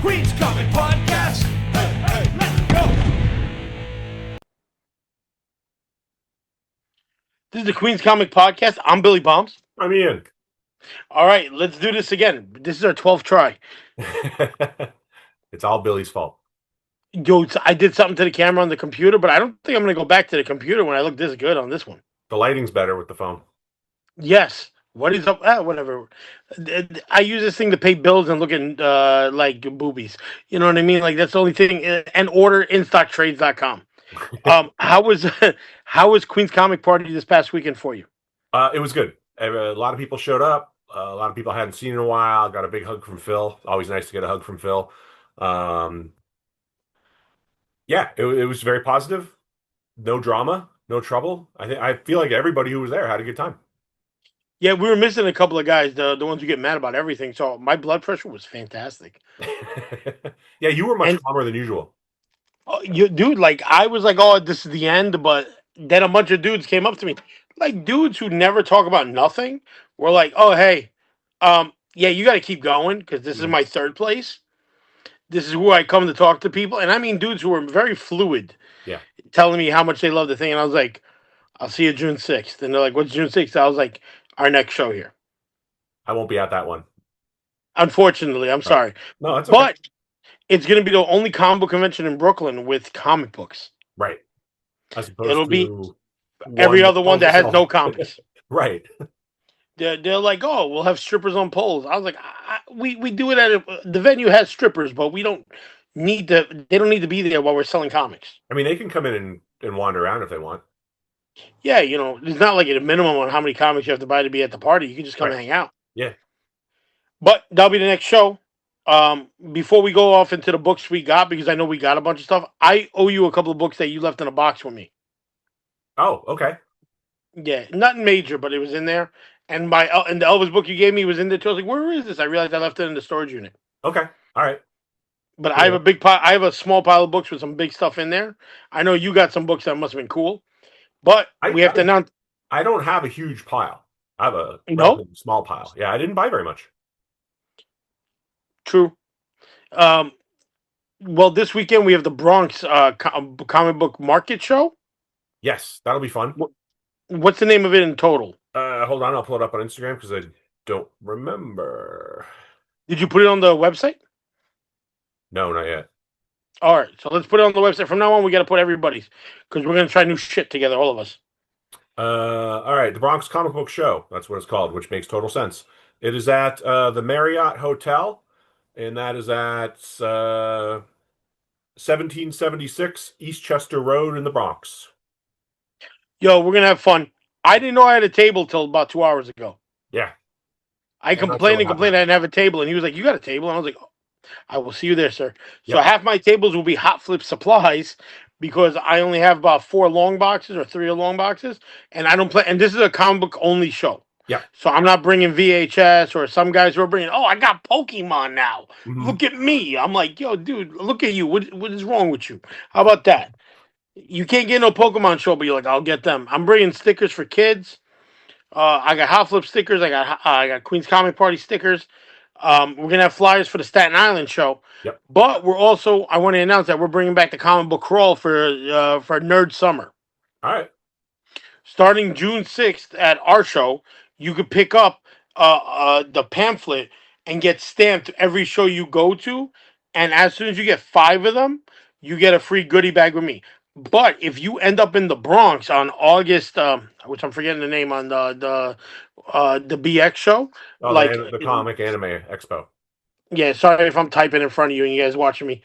Queen's Comic Podcast. Hey, let's go. This is the Queen's Comic Podcast. I'm Billy Bombs. I'm Ian. All right, let's do this again. This is our 12th try. It's all Billy's fault. Yo, I did something to the camera on the computer, but I don't think I'm going to go back to the computer when I look this good on this one. The lighting's better with the phone. Yes. What is up? Whatever. I use this thing to pay bills and look at like boobies. You know what I mean? Like that's the only thing. And order instocktrades.com. How was Queen's Comic Party this past weekend for you? It was good. A lot of people showed up. A lot of people I hadn't seen in a while. Got a big hug from Phil. Always nice to get a hug from Phil. Yeah, it was very positive. No drama, no trouble. I feel like everybody who was there had a good time. Yeah, we were missing a couple of guys, the ones who get mad about everything. So my blood pressure was fantastic. Yeah, you were much calmer than usual. Dude, like I was like, oh, this is the end, but then a bunch of dudes came up to me, like dudes who never talk about nothing, were like, oh, hey, yeah, you got to keep going because this is my third place. This is who I come to talk to people, and I mean dudes who were very fluid, Yeah, telling me how much they love the thing, and I was like, I'll see you June 6th, and they're like, what's June 6th? I was like, our next show here. I won't be at that one. Unfortunately, I'm sorry. No, that's okay. But it's going to be the only comic book convention in Brooklyn with comic books. Right. As opposed It'll to be every other one that has no comics. Right. They're like, oh, we'll have strippers on poles. I was like, we do it at the venue has strippers, but we don't need to. They don't need to be there while we're selling comics. I mean, they can come in and wander around if they want. Yeah, you know, it's not like a minimum on how many comics you have to buy to be at the party. You can just come and hang out. Yeah. But that'll be the next show. Before we go off into the books we got, because I know we got a bunch of stuff, I owe you a couple of books that you left in a box with me. Oh, okay. Yeah, nothing major, but it was in there. And and the Elvis book you gave me was in there too. I was like, where is this? I realized I left it in the storage unit. Okay. All right. But I have a big pile. I have a small pile of books with some big stuff in there. I know you got some books that must have been cool, but we have to announce. I don't have a huge pile. I have a small pile. Yeah, I didn't buy very much. True. Well, this weekend we have the Bronx comic book market show. Yes, that'll be fun. What's the name of it in total? Hold on, I'll pull it up on Instagram because I don't remember. Did you put it on the website? No, not yet. All right, so let's put it on the website. From now on, we got to put everybody's because we're going to try new shit together, all of us. All right, the Bronx Comic Book Show. That's what it's called, which makes total sense. It is at the Marriott Hotel, and that is at 1776 Eastchester Road in the Bronx. Yo, we're going to have fun. I didn't know I had a table till about 2 hours ago. Yeah. I complained I didn't have a table, and he was like, you got a table? And I was like, I will see you there, sir. So half my tables will be Hot Flip supplies because I only have about 4 long boxes or 3 long boxes, and I don't play. And this is a comic book only show. Yeah. So I'm not bringing VHS or some guys who are bringing, oh, I got Pokemon now. Mm-hmm. Look at me. I'm like, yo, dude, look at you. What is wrong with you? How about that? You can't get no Pokemon show, but you're like, I'll get them. I'm bringing stickers for kids. I got Hot Flip stickers. I got Queen's Comic Party stickers. We're gonna have flyers for the Staten Island show. Yep. But we're also, I want to announce that we're bringing back the comic book crawl for Nerd Summer. All right. Starting June 6th at our show, you could pick up the pamphlet and get stamped every show you go to. And as soon as you get 5 of them, you get a free goodie bag with me. But if you end up in the Bronx on August, which I'm forgetting the name on the BX show, like the Comic Anime Expo. Yeah, sorry if I'm typing in front of you and you guys watching me.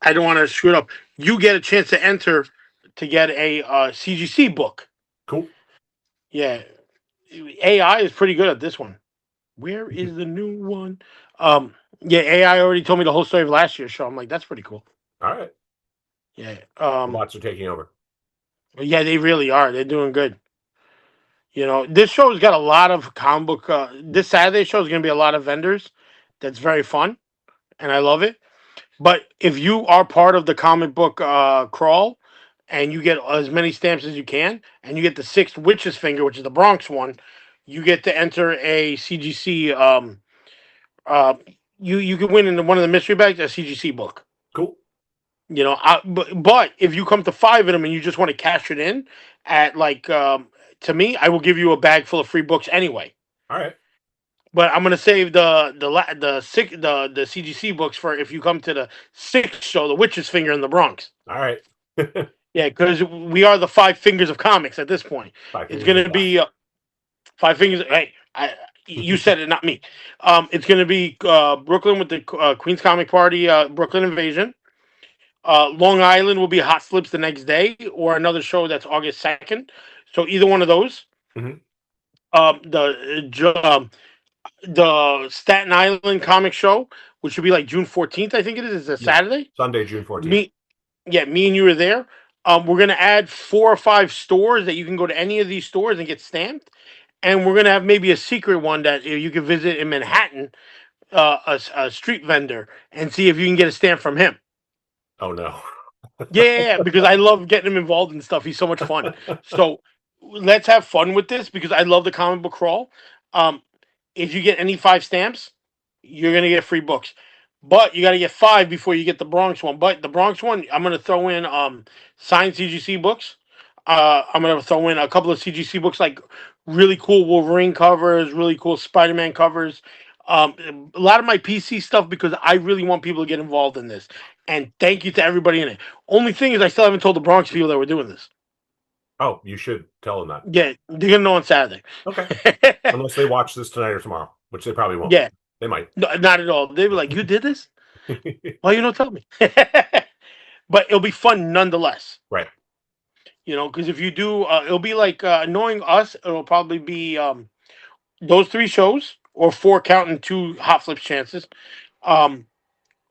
I don't want to screw it up. You get a chance to enter to get a CGC book. Cool. Yeah, AI is pretty good at this one. Where is the new one? Yeah, AI already told me the whole story of last year's show. I'm like, that's pretty cool. All right. Yeah. Bots are taking over. Yeah, they really are. They're doing good. You know, this show's got a lot of comic book. This Saturday show is going to be a lot of vendors. That's very fun, and I love it. But if you are part of the comic book crawl, and you get as many stamps as you can, and you get the 6th Witch's Finger, which is the Bronx one, you get to enter a CGC you can win in one of the mystery bags a CGC book. Cool. But if you come to 5 of them and you just want to cash it in at like to me, I will give you a bag full of free books anyway. All right. But I'm gonna save the CGC books for if you come to the 6th show, the Witch's Finger in the Bronx. All right. Yeah, because we are the 5 fingers of comics at this point. Five It's fingers of gonna death. be 5 fingers. Hey, you said it, not me. It's gonna be Brooklyn with the Queens Comic Party, Brooklyn Invasion. Long Island will be Hot Flips the next day, or another show that's August 2nd. So either one of those. Mhm. The Staten Island comic show, which should be like June 14th, I think it is a Yeah. Saturday. Sunday, June 14th. Me and you are there. We're gonna add 4 or 5 stores that you can go to any of these stores and get stamped, and we're gonna have maybe a secret one that you can visit in Manhattan, a street vendor, and see if you can get a stamp from him. Oh no. Yeah, because I love getting him involved in stuff. He's so much fun. So let's have fun with this because I love the comic book crawl. Um, if you get any 5 stamps, you're gonna get free books. But you got to get 5 before you get the Bronx one. But the Bronx one, I'm gonna throw in signed CGC books. I'm gonna throw in a couple of CGC books, like really cool Wolverine covers, really cool Spider-Man covers. A lot of my PC stuff because I really want people to get involved in this. And thank you to everybody in it. Only thing is, I still haven't told the Bronx people that we're doing this. Oh, you should tell them that. Yeah, they're gonna know on Saturday. Okay. Unless they watch this tonight or tomorrow, which they probably won't. Yeah, They might. no, not at all. They were like, "You did this? Why you don't tell me?" But it'll be fun nonetheless. Right. Because if you do, it'll be like knowing us. It'll probably be those 3 shows or 4 counting 2 hot flips chances. Um,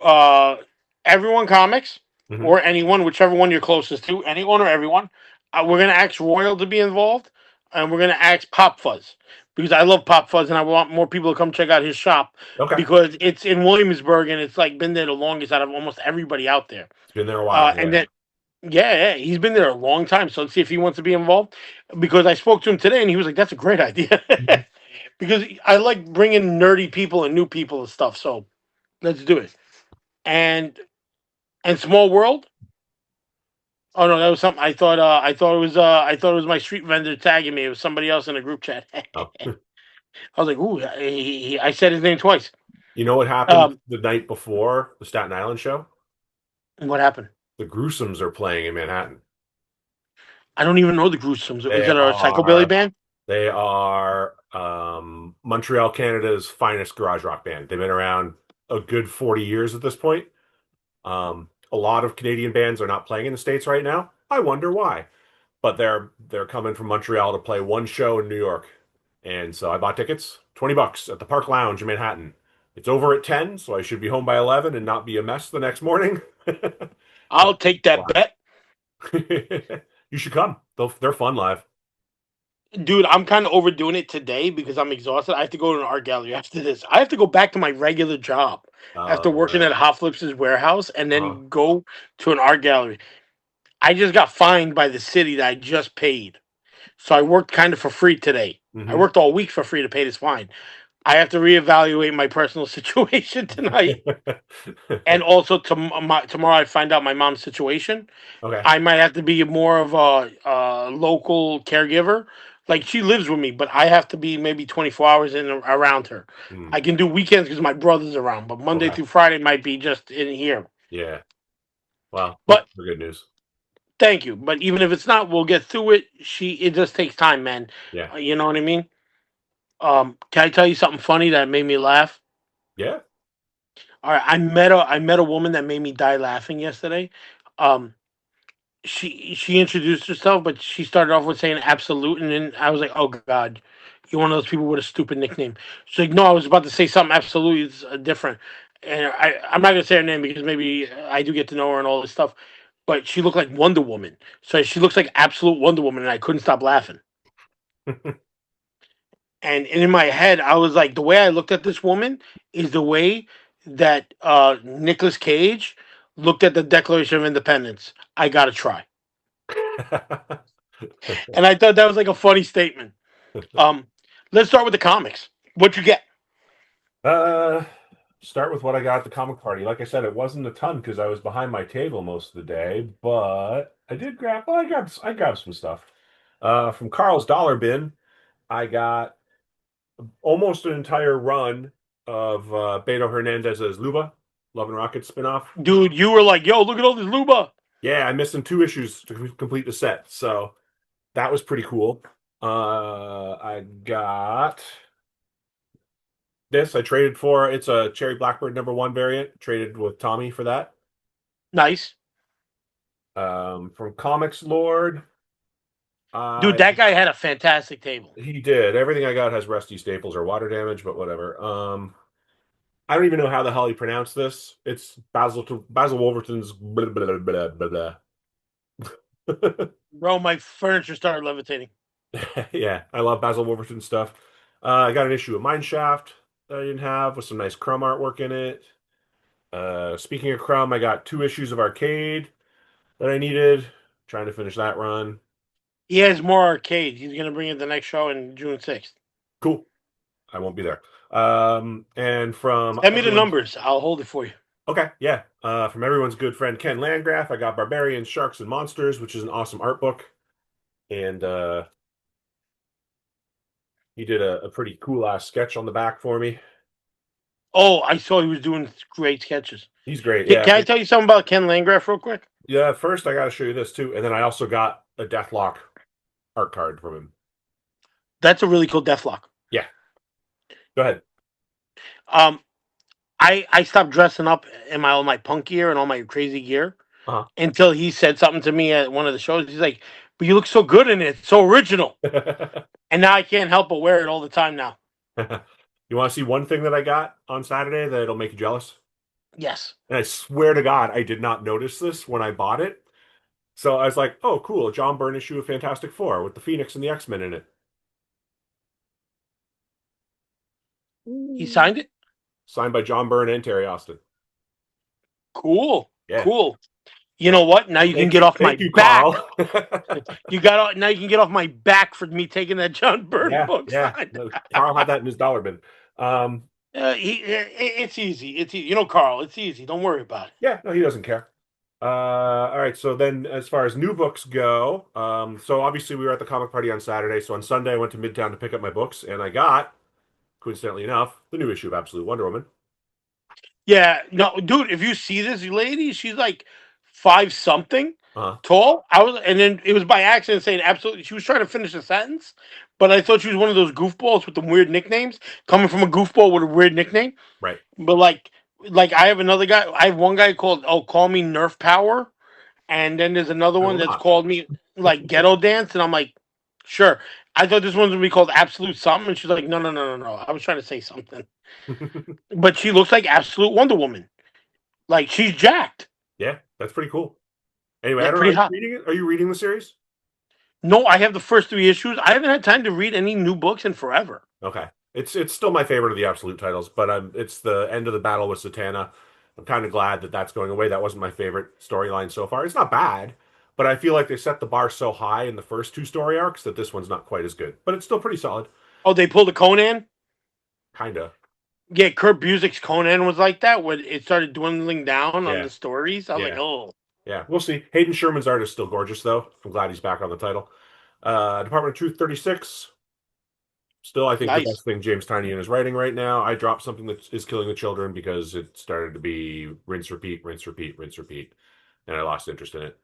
uh, Everyone Comics Mhm. or anyone, whichever one you're closest to, anyone or everyone. We're gonna ask Royal to be involved, and we're gonna ask Pop Fuzz because I love Pop Fuzz, and I want more people to come check out his shop Okay. because it's in Williamsburg and it's like been there the longest out of almost everybody out there. It's been there a while. And then yeah, he's been there a long time. So let's see if he wants to be involved. Because I spoke to him today, and he was like, "That's a great idea." Mhm. Because I like bringing nerdy people and new people and stuff. So let's do it. And Small World. Oh no, that was something. I thought it was my street vendor tagging me. It was somebody else in a group chat. Oh. I was like, "Ooh!" I said his name twice. You know what happened the night before the Staten Island show? What happened? The Gruesomes are playing in Manhattan. I don't even know the Gruesomes. They Is it a psychobilly band? They are Montreal, Canada's finest garage rock band. They've been around a good 40 years at this point. A lot of Canadian bands are not playing in the States right now. I wonder why. But they're coming from Montreal to play one show in New York. And so I bought tickets, $20 at the Park Lounge in Manhattan. It's over at 10, so I should be home by 11 and not be a mess the next morning. I'll take that bet. You should come. They're fun live. Dude, I'm kind of overdoing it today because I'm exhausted. I have to go to an art gallery after this. I have to go back to my regular job after working at Hot Flips' warehouse and then go to an art gallery. I just got fined by the city that I just paid. So I worked kind of for free today. Mhm. I worked all week for free to pay this fine. I have to reevaluate my personal situation tonight. And also tomorrow I find out my mom's situation. Okay. I might have to be more of a local caregiver. Like she lives with me, but I have to be maybe 24 hours in around her. Mm. I can do weekends because my brother's around, but Monday through Friday might be just in here. Yeah. Well, But for good news. thank you. But even if it's not, we'll get through it. It just takes time, man. Yeah. You know what I mean? Can I tell you something funny that made me laugh? Yeah. All right, I met a woman that made me die laughing yesterday. Um, she introduced herself, but she started off with saying absolute, and then I was like, oh god, you're one of those people with a stupid nickname. She's like, no, I was about to say something absolutely different, and I'm not gonna say her name because maybe I do get to know her and all this stuff. But she looked like Wonder Woman, so she looks like absolute Wonder Woman, and I couldn't stop laughing. And in my head, I was like, the way I looked at this woman is the way that Nicolas Cage looked at the Declaration of Independence. I gotta try. And I thought that was like a funny statement. Let's start with the comics. What you get? start with what I got at the comic party. Like I said, it wasn't a ton because I was behind my table most of the day, but I did grab. Well, I grabbed some stuff. From Carl's Dollar Bin, I got almost an entire run of Beto Hernandez's Luba, Love and Rockets spinoff. Dude, you were like, yo, look at all this Luba. Yeah, I'm missing 2 issues to complete the set, so that was pretty cool. I got this. I traded for it's a Cherry Blackbird #1 variant. Traded with Tommy for that. Nice. From Comics Lord, Dude, that guy had a fantastic table. he did. Everything I got has rusty staples or water damage, but whatever. I don't even know how the hell he pronounced this. It's Basil Wolverton's blah blah blah blah blah. Bro, my furniture started levitating. Yeah, I love Basil Wolverton stuff. I got an issue of Mineshaft that I didn't have with some nice Crumb artwork in it. Speaking of Crumb, I got 2 issues of Arcade that I needed. Trying to finish that run. He has more arcades. He's going to bring it the next show in June 6th. Cool. I won't be there. And from Send me the numbers. I'll hold it for you. Okay, yeah. From everyone's good friend Ken Landgraf, I got Barbarians, Sharks, and Monsters, which is an awesome art book. And he did a pretty cool ass sketch on the back for me. Oh, I saw he was doing great sketches. He's great. Yeah. Can I tell you something about Ken Landgraf real quick? Yeah, first I got to show you this too, and then I also got a Deathlock art card from him. That's a really cool Deathlock. Yeah. Go ahead. I stopped dressing up in all my punk gear and all my crazy gear Uh-huh. until he said something to me at one of the shows. He's like, "But you look so good in it. It's so original." And now I can't help but wear it all the time now. You want to see one thing that I got on Saturday that'll make you jealous? Yes. And I swear to God, I did not notice this when I bought it. So I was like, oh, cool. A John Byrne issue of Fantastic Four with the Phoenix and the X-Men in it. He signed it? Signed by John Byrne and Terry Austin. Cool. Yeah. Cool. You know what? Now you can get off my back. Now you can get off my back for me taking that John Byrne book. Yeah. No, Carl had that in his dollar bin. It's easy. It's easy. You know, Carl, it's easy. Don't worry about it. Yeah, no, he doesn't care. All right, so then as far as new books go, so obviously we were at the comic party on Saturday. So on Sunday I went to Midtown to pick up my books, and I got, coincidentally enough, the new issue of Absolute Wonder Woman. Yeah, no, dude, if you see this lady, she's like 5-something Uh-huh. tall. And then it was by accident saying absolutely. She was trying to finish a sentence, but I thought she was one of those goofballs with the weird nicknames, coming from a goofball with a weird nickname. Right. But like I have another guy. I have one guy called call me Nerf Power, and then there's another one that's called me like Ghetto Dance, and I'm like, sure. I thought this one's gonna be called Absolute something, and she's like, no. I was trying to say something. But she looks like Absolute Wonder Woman. Like she's jacked. Yeah, that's pretty cool. Anyway, Yeah, I don't know. Are you reading it? Are you reading the series? No, I have the first 3 issues. I haven't had time to read any new books in forever. Okay. It's still my favorite of the Absolute titles, but it's the end of the battle with Satana. I'm kind of glad that that's going away. That wasn't my favorite storyline so far. It's not bad, but I feel like they set the bar so high in the first 2 story arcs that this one's not quite as good. But it's still pretty solid. Oh, they pulled a Conan? Kinda. Yeah, Kurt Busiek's Conan was like that when it started dwindling down on Yeah. the stories. I was like, oh. Yeah, we'll see. Hayden Sherman's art is still gorgeous, though. I'm glad he's back on the title. Department of Truth 36. Still, I think the best thing James Tynion is writing right now. I dropped something that is killing the children because it started to be rinse, repeat, rinse, repeat, rinse, repeat. And I lost interest in it.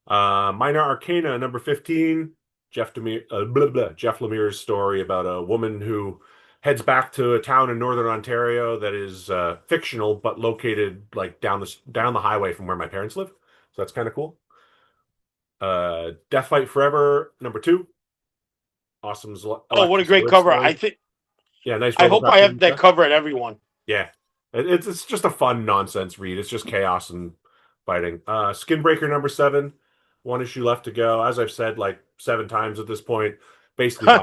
Minor Arcana, number 15. Jeff Lemire's story about a woman who heads back to a town in northern Ontario that is fictional, but located like down the highway from where my parents live. So that's kind of cool. Death Fight Forever, number 2. Awesome. Oh, what a great cover. Story. I think. Yeah, nice. I hope I have that cover at everyone. Yeah. It's just a fun nonsense read. It's just chaos and fighting. Skinbreaker number 7. 1 issue left to go. As I've said like 7 times at this point, basically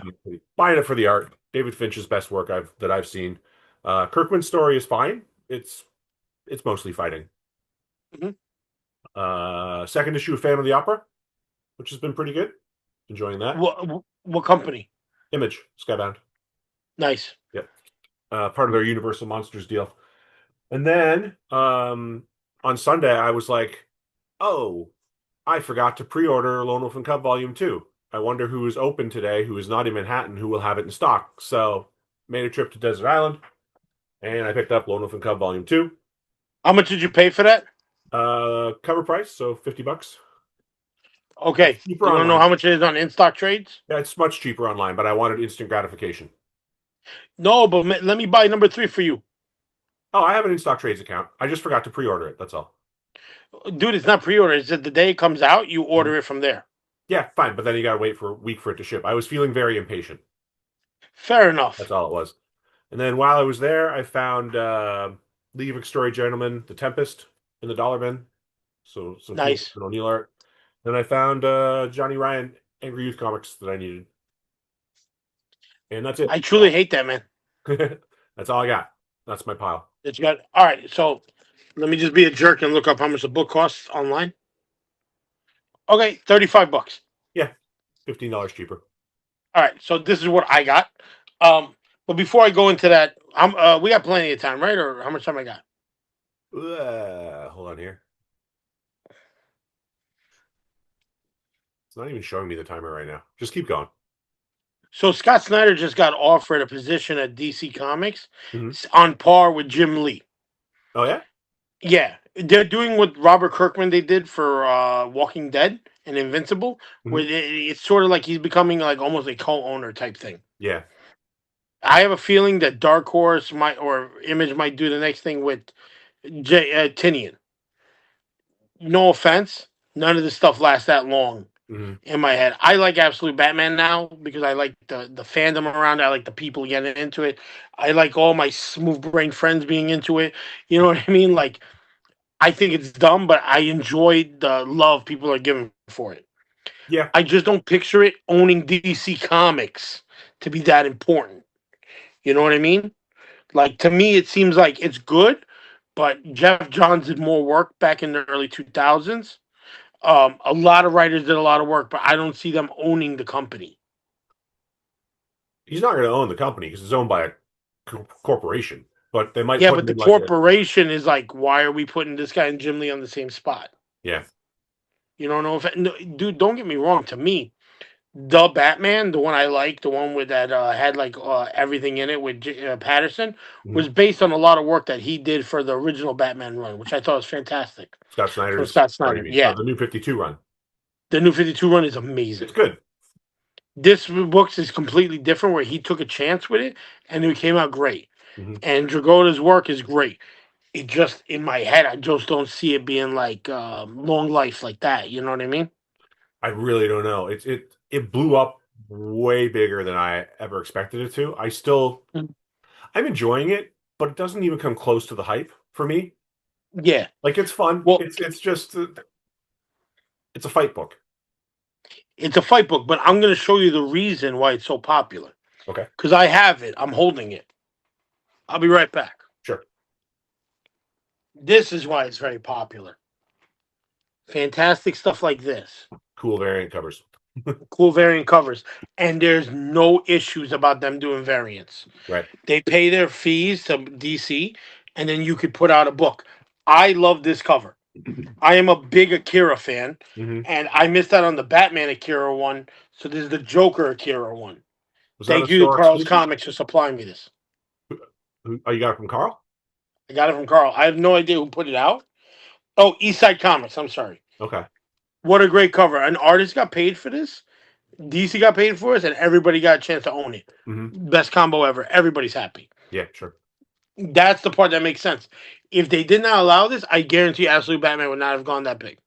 buying it for the art. David Finch's best work that I've seen. Kirkman's story is fine. It's mostly fighting. Mm-hmm. Second issue of Phantom of the Opera, which has been pretty good. Enjoying that. What company? Image, Skybound. Nice. Yep. Part of their Universal Monsters deal. And then on Sunday, I was like, oh, I forgot to pre-order Lone Wolf and Cub Volume 2. I wonder who is open today, who is not in Manhattan, who will have it in stock. So made a trip to Desert Island, and I picked up Lone Wolf and Cub Volume 2. How much did you pay for that? Cover price, so $50. It's Okay. cheaper You want to know online. how much it is on in stock trades? Yeah, it's much cheaper online, but I wanted instant gratification. No, but let me buy number three for you. Oh, I have an in-stock trades account. I just forgot to pre-order it. That's all. Dude, it's not pre-order. It's that the day it comes out, you Mhm. order it from there. Yeah, fine, but then you gotta wait for a week for it to ship. I was feeling very impatient. Fair That's enough. all it was. And then while I was there, I found League of Extraordinary Gentlemen, The Tempest in the dollar bin. So some cool Nice. O'Neill art. Then I found Johnny Ryan Angry Youth comics that I needed. And that's it. I truly hate that, man. That's all I got. That's my pile. It's got all right. So let me just be a jerk and look up how much the book costs online. Okay, $35. Yeah, $15 cheaper. All right, so this is what I got. Um, but before I go into that, we got plenty of time, right? Or how much time I got? Hold on here. It's not even showing me the timer right now. Just keep going. So Scott Snyder just got offered a position at DC Comics Mhm. on par with Jim Lee. Oh yeah? Yeah, they're doing what Robert Kirkman they did for Walking Dead and Invincible, where Mhm. it's sort of like he's becoming like almost a co-owner type thing. Yeah. I have a feeling that Dark Horse might or Image might do the next thing with Tinian. No offense, none of this stuff lasts that long Mhm. in my head. I like Absolute Batman now because I like the fandom around it. I like the people getting into it. I like all my smooth brain friends being into it. You know what I mean? Like I think it's dumb, but I enjoy the love people are giving for it. Yeah. I just don't picture it owning DC Comics to be that important. You know what I mean? Like to me, it seems like it's good, but Jeff Johns did more work back in the early 2000s. A lot of writers did a lot of work, but I don't see them owning the company. He's not going to own the company because it's owned by a corporation, but they might Yeah, put but him the in like a corporation is like, why are we putting this guy and Jim Lee on the same spot? yeah. You don't know if, no, dude, don't get me wrong. To me, the Batman, the one I like, the one with that had like everything in it with Patterson, Mhm. was based on a lot of work that he did for the original Batman run, which I thought was fantastic Scott from Snyder's, Scott or you Snyder. mean, Yeah, the new 52 run. the new 52 run is It's amazing. good. This book is completely different, where he took a chance with it and it came out great. Mhm. And Dragona's work is great. It just in my head, I just don't see it being like long life like that. You know what I mean? I really don't know. It blew up way bigger than I ever expected it to. Mm. I'm enjoying it, but it doesn't even come close to the hype for me. Yeah. Like it's fun. Well, It's just it's a fight book. it's a fight book, but I'm going to show you the reason why it's so popular. Okay, Because I have it. I'm holding it. I'll be right back. sure. This is why it's very popular. Fantastic stuff like this. Cool variant covers. Cool variant covers. And there's no issues about them doing variants. Right. They pay their fees to DC, and then you could put out a book. I love this cover. I am a big Akira fan, Hmm. and I missed out on the Batman Akira one. So this is the Joker Akira one. Was that a Thank you to store Carl's exclusive? Comics for supplying me this. Oh, you got it from Carl? I got it from Carl. I have no idea who put it out. Oh, Eastside Comics. I'm sorry. Okay. What a great cover. An artist got paid for this. DC got paid for it, and everybody got a chance to own it. Hmm. Best combo ever. Everybody's happy. Yeah, sure. That's the part that makes sense. If they did not allow this, I guarantee Absolute Batman would not have gone that big.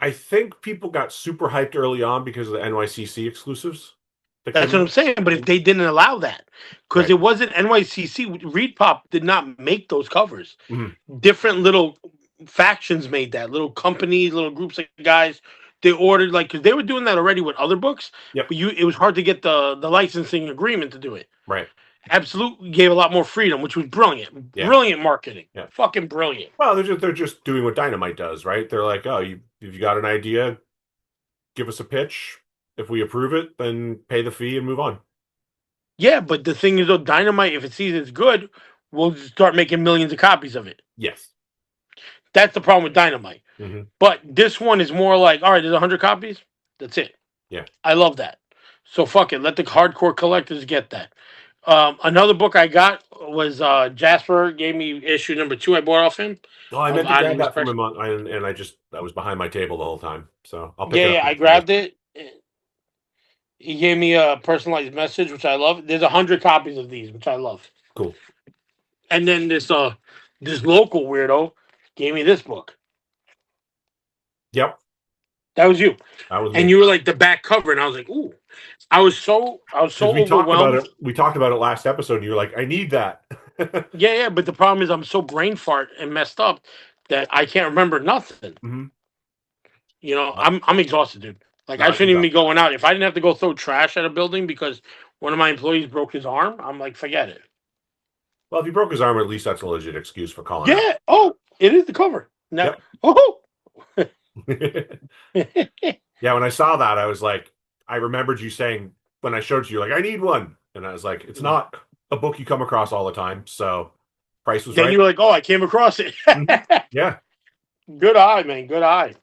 I think people got super hyped early on because of the NYCC exclusives that That's came what I'm out. saying. But if they didn't allow that, because Right. it wasn't NYCC, Reed Pop did not make those covers. Hmm. Different little factions made that. Little companies, little groups of guys. They ordered like because they were doing that already with other books, Yep. but it was hard to get the licensing agreement to do it. Right. Absolute gave a lot more freedom, which was brilliant. Yeah. Brilliant marketing. Yeah. Fucking brilliant. Well, they're just doing what Dynamite does, right? They're like, oh, if you got an idea, give us a pitch. If we approve it, then pay the fee and move on. Yeah, but the thing is, though, Dynamite, if it sees it's good, we'll start making millions of copies of it. Yes. That's the problem with Dynamite. Hmm. But this one is more like, all right, there's 100 copies. That's it. Yeah. I love that. So fuck it. Let the hardcore collectors get that. Another book I got was Jasper gave me issue number 2. I bought off him Oh, I of meant to Odd grab English that from Person. him, and I was behind my table the whole time, so I'll pick Yeah, it up yeah, I after this. grabbed it. He gave me a personalized message, which I love. There's 100 copies of these, which I love. Cool. And then this local weirdo gave me this book. Yep, That was you. that was And me. you were like the back cover, and I was like, ooh. I was so Because overwhelmed. we talked about it last episode, and you were like, "I need that." Yeah, yeah, but the problem is I'm so brain fart and messed up that I can't remember nothing. Hmm. I'm exhausted, dude. Like No, I I can shouldn't even go. be going out. If I didn't have to go throw trash at a building because one of my employees broke his arm, I'm like, forget it. Well, if he broke his arm, at least that's a legit excuse for calling out. Yeah. Oh, it is the cover. Now, Yep. oh. Yeah, when I saw that, I was like, I remembered you saying when I showed you, like, I need one, and I was like, it's not a book you come across all the time, so price was Then right. you're like, oh, I came across it. Mhm. Yeah. Good eye, man. Good eye.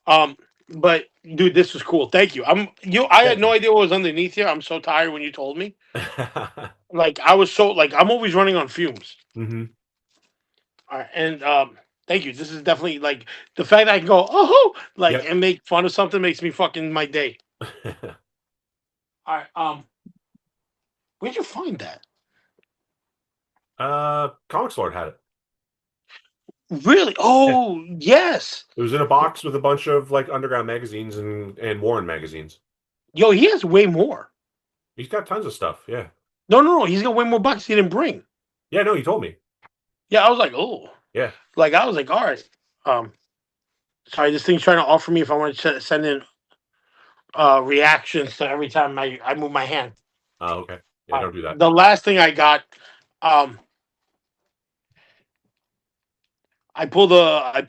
Um, but dude, this was cool. Thank you. I had no idea what was underneath here. I'm so tired when you told me. Like I was so like I'm always running on fumes. Hmm. All right, and thank you. This is definitely like the fact that I can go oh like Yep. and make fun of something makes me fucking my day. All right, where'd you find that? Comics Lord had it. Really? Yeah. Oh yes. It was in a box with a bunch of like underground magazines and Warren magazines. Yo, he has way more. He's got tons of stuff. Yeah. No, no, no. He's got way more bucks he didn't bring. Yeah, no, he told me. Yeah, I was like, oh, Yeah. like I was like, all right. Um, sorry, this thing's trying to offer me if I want to send in reactions to every time I move my hand. Oh, okay. Yeah, don't do that. The last thing I got, um, I pulled a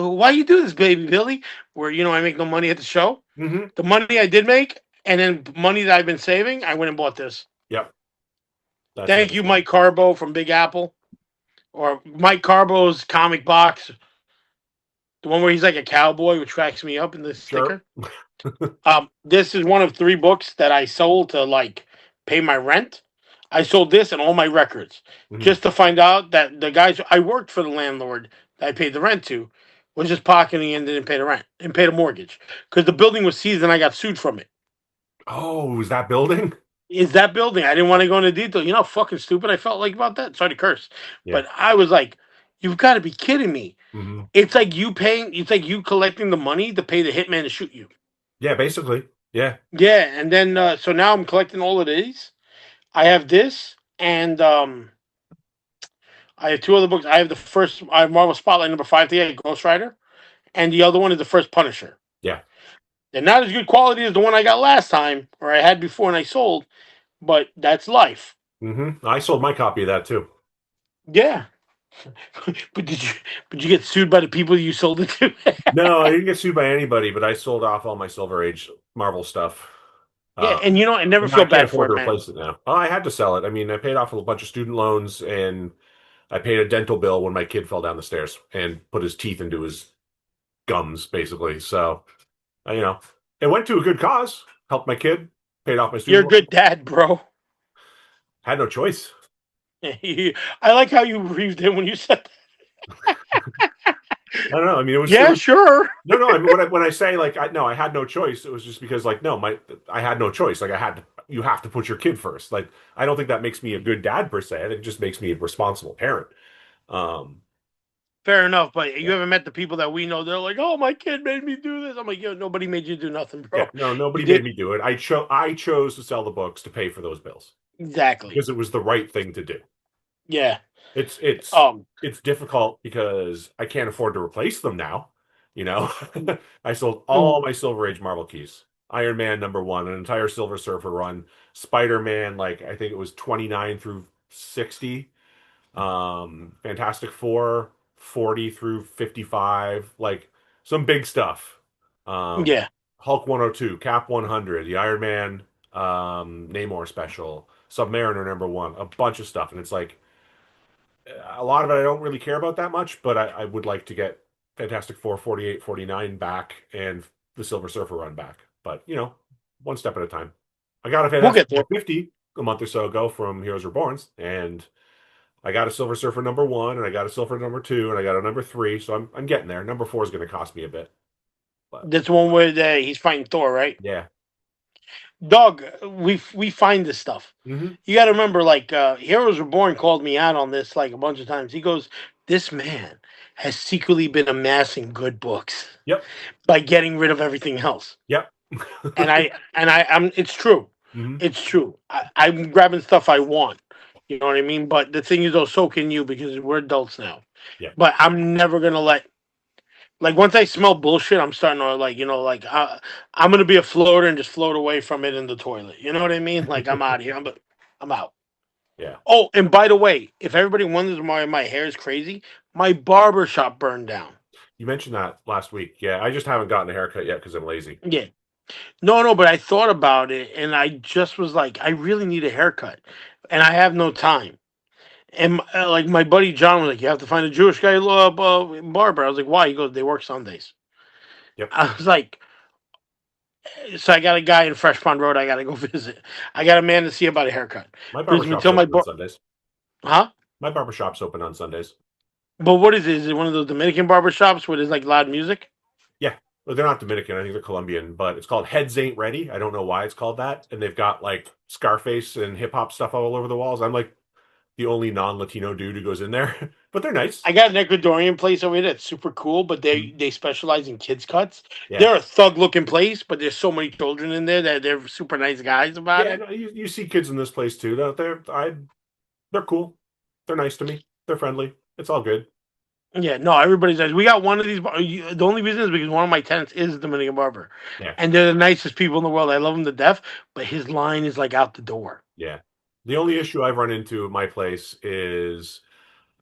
why you do this, baby Billy? Where I make no money at the show. Hmm. The money I did make, and then money that I've been saving, I went and bought this. Yep. That's Thank nice, you, man. Mike Carbo from Big Apple, or Mike Carbo's comic box, the one where he's like a cowboy, which cracks me up in the Sure. sticker. This is one of 3 books that I sold to like pay my rent. I sold this and all my records Hmm. just to find out that the guys I worked for the landlord that I paid the rent to was just pocketing and didn't pay the rent and pay the mortgage because the building was seized and I got sued from it. Oh, was that building? Is that building? I didn't want to go into detail. You know how fucking stupid I felt like about that? Sorry to curse. Yeah. But I was like, you've got to be kidding me. Hmm. It's like you collecting the money to pay the hitman to shoot you. Yeah, basically. Yeah. Yeah, and then so now I'm collecting all of these. I have this, and I have 2 other books. I have the first, I have Marvel Spotlight number 5 today, Ghost Rider, and the other one is the first Punisher. Yeah. They're not as good quality as the one I got last time, or I had before and I sold, but that's life. Hmm. I sold my copy of that too. Yeah, but did you get sued by the people you sold it to? No, I didn't get sued by anybody, but I sold off all my Silver Age Marvel stuff. Yeah, and I never And I feel can't bad for afford to it, man. replace it now. Well, I had to sell it. I mean, I paid off a bunch of student loans and I paid a dental bill when my kid fell down the stairs and put his teeth into his gums, basically. So, it went to a good cause. Helped my kid, paid off my You're a student loan. good dad, bro. Had no choice. I like how you breathed in when you said I don't know. I mean, that. Yeah, sure. no. I mean, when I say like, I had no choice. It was just because like, no, I had no choice. Like, you have to put your kid first. Like, I don't think that makes me a good dad per se. It just makes me a responsible parent. Um, Fair enough, but you yeah, haven't met the people that we know. They're like, "Oh, my kid made me do this." I'm like, "Yo, nobody made you do nothing, yeah. bro. No, You nobody made did me do it. I chose to sell the books to pay for those bills exactly." because it was the right thing to do. Yeah. It's it's Um. it's difficult because I can't afford to replace them now. You know, I sold mm, all my Silver Age Marvel keys. Iron Man #1, an entire Silver Surfer run. Spider-Man, like I think it was 29 through 60. Fantastic Four, 40 through 55. Like some big stuff. Um, Yeah. Hulk 102, Cap 100, the Iron Man Namor special, Submariner #1, a bunch of stuff, and it's like A lot of it I don't really care about that much, but I would like to get Fantastic Four 48, 49 back and the Silver Surfer run back. But, one step at a time. I got a We'll Fantastic get Four there. 50 a month or so ago from Heroes Reborn, and I got a Silver Surfer number 1, and I got a Silver number 2, and I got a number 3, so I'm getting there. Number 4 is going to cost me a bit, but That's one where he's fighting Thor, right? yeah. Dog, we find this stuff. Hmm. You got to remember, like Heroes Reborn called me out on this like a bunch of times. He goes, "This man has secretly been amassing good books Yep. by getting rid of everything else." Yep. I'm. It's true. Hmm. It's true. I'm grabbing stuff I want. You know what I mean? But the thing is, though, so can you because we're adults now. Yeah. But I'm never gonna let. Like once I smell bullshit, I'm starting to I'm gonna be a floater and just float away from it in the toilet. You know what I mean? Like I'm out of here. I'm out. Yeah. Oh, and by the way, if everybody wonders why my hair is crazy, my barber shop burned down. You mentioned that last week. Yeah, I just haven't gotten a haircut yet because I'm lazy. Yeah. No, but I thought about it and I just was like, I really need a haircut, and I have no time. And like my buddy John was like, you have to find a Jewish guy barber. I was like, why? He goes, they work Sundays. Yep. I was like, so I got a guy in Fresh Pond Road I got to go visit. I got a man to see about a haircut. My Brings me barbershop's till my open on Sundays. huh? My barbershop's open on Sundays. But what is it? Is it one of those Dominican barber shops where there's like loud music? Yeah. Well, they're not Dominican. I think they're Colombian, but it's called Heads Ain't Ready. I don't know why it's called that. And they've got like Scarface and hip hop stuff all over the walls. I'm like the only non-Latino dude who goes in there, but they're nice. I got an Ecuadorian place over here that's super cool, but they Mhm. they specialize in kids cuts. Yeah. They're a thug looking place, but there's so many children in there that they're super nice guys about Yeah. it. No, you see kids in this place too. They're cool. They're nice to me. They're friendly. It's all good. Yeah, no, everybody's nice. We got one of these. The only reason is because one of my tenants is a Dominican barber, Yeah. and they're the nicest people in the world. I love them to death, but his line is like out the door. Yeah. The only issue I've run into at my place is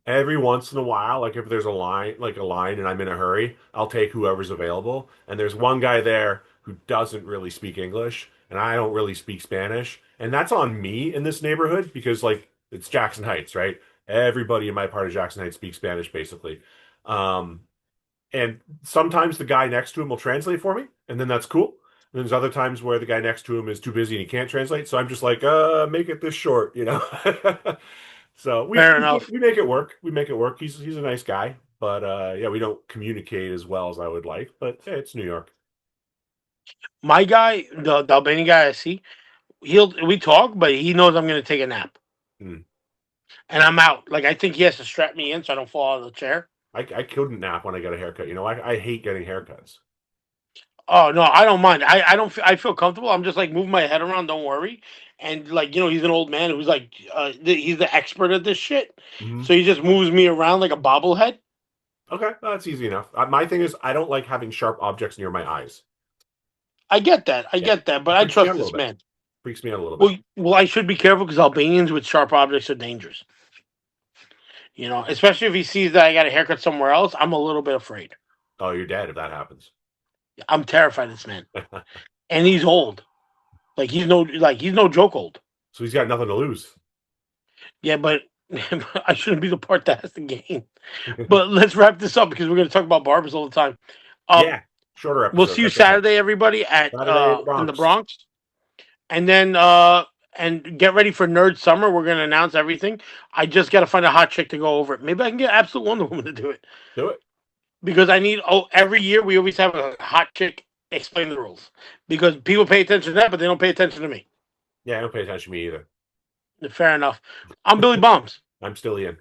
every once in a while, like if there's a line and I'm in a hurry, I'll take whoever's available. And there's one guy there who doesn't really speak English, and I don't really speak Spanish. And that's on me in this neighborhood because like it's Jackson Heights, right? Everybody in my part of Jackson Heights speaks Spanish basically. Um, and sometimes the guy next to him will translate for me, and then that's cool. And there's other times where the guy next to him is too busy and he can't translate. So I'm just like, make it this short. So we, Fair we enough. we make it work. We make it work. He's a nice guy, but yeah, we don't communicate as well as I would like. But yeah, it's New York. My guy, the Albanian guy I see, we talk, but he knows I'm gonna take a nap, Mm. and I'm out. Like I think he has to strap me in so I don't fall out of the chair. I couldn't nap when I got a haircut. I hate getting haircuts. Oh no, I don't mind. I don't. I feel comfortable. I'm just like moving my head around. Don't worry. And like he's an old man who's like he's the expert at this shit. Hmm. So he just moves me around like a bobblehead. Okay, well, that's easy enough. My thing is I don't like having sharp objects near my eyes. I get that. I Yeah, get that. But it I freaks me trust out a this little bit. man. Freaks me out a little bit. Well, I should be careful because Albanians with sharp objects are dangerous. Especially if he sees that I got a haircut somewhere else. I'm a little bit afraid. Oh, you're dead if that happens. I'm terrified of this man, and he's old. He's no joke old. So he's got nothing to lose. Yeah, but I shouldn't be the part that has to gain. But let's wrap this up because we're going to talk about barbers all the time. Yeah, shorter episode. We'll see you That's okay. Saturday, everybody, at Saturday in the Bronx, and then and get ready for Nerd Summer. We're going to announce everything. I just got to find a hot chick to go over it. Maybe I can get Absolute Wonder Woman to do it Do it. because I need. Oh, every year we always have a hot chick explain the rules because people pay attention to that, but they don't pay attention to me. Yeah, I don't pay attention to me either. Fair enough. I'm Billy Bombs. I'm still in.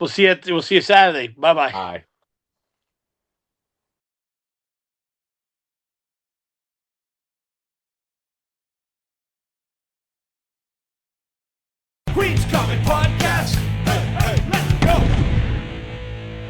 We'll see you Saturday. Bye bye. Bye. Queens Coming Podcast.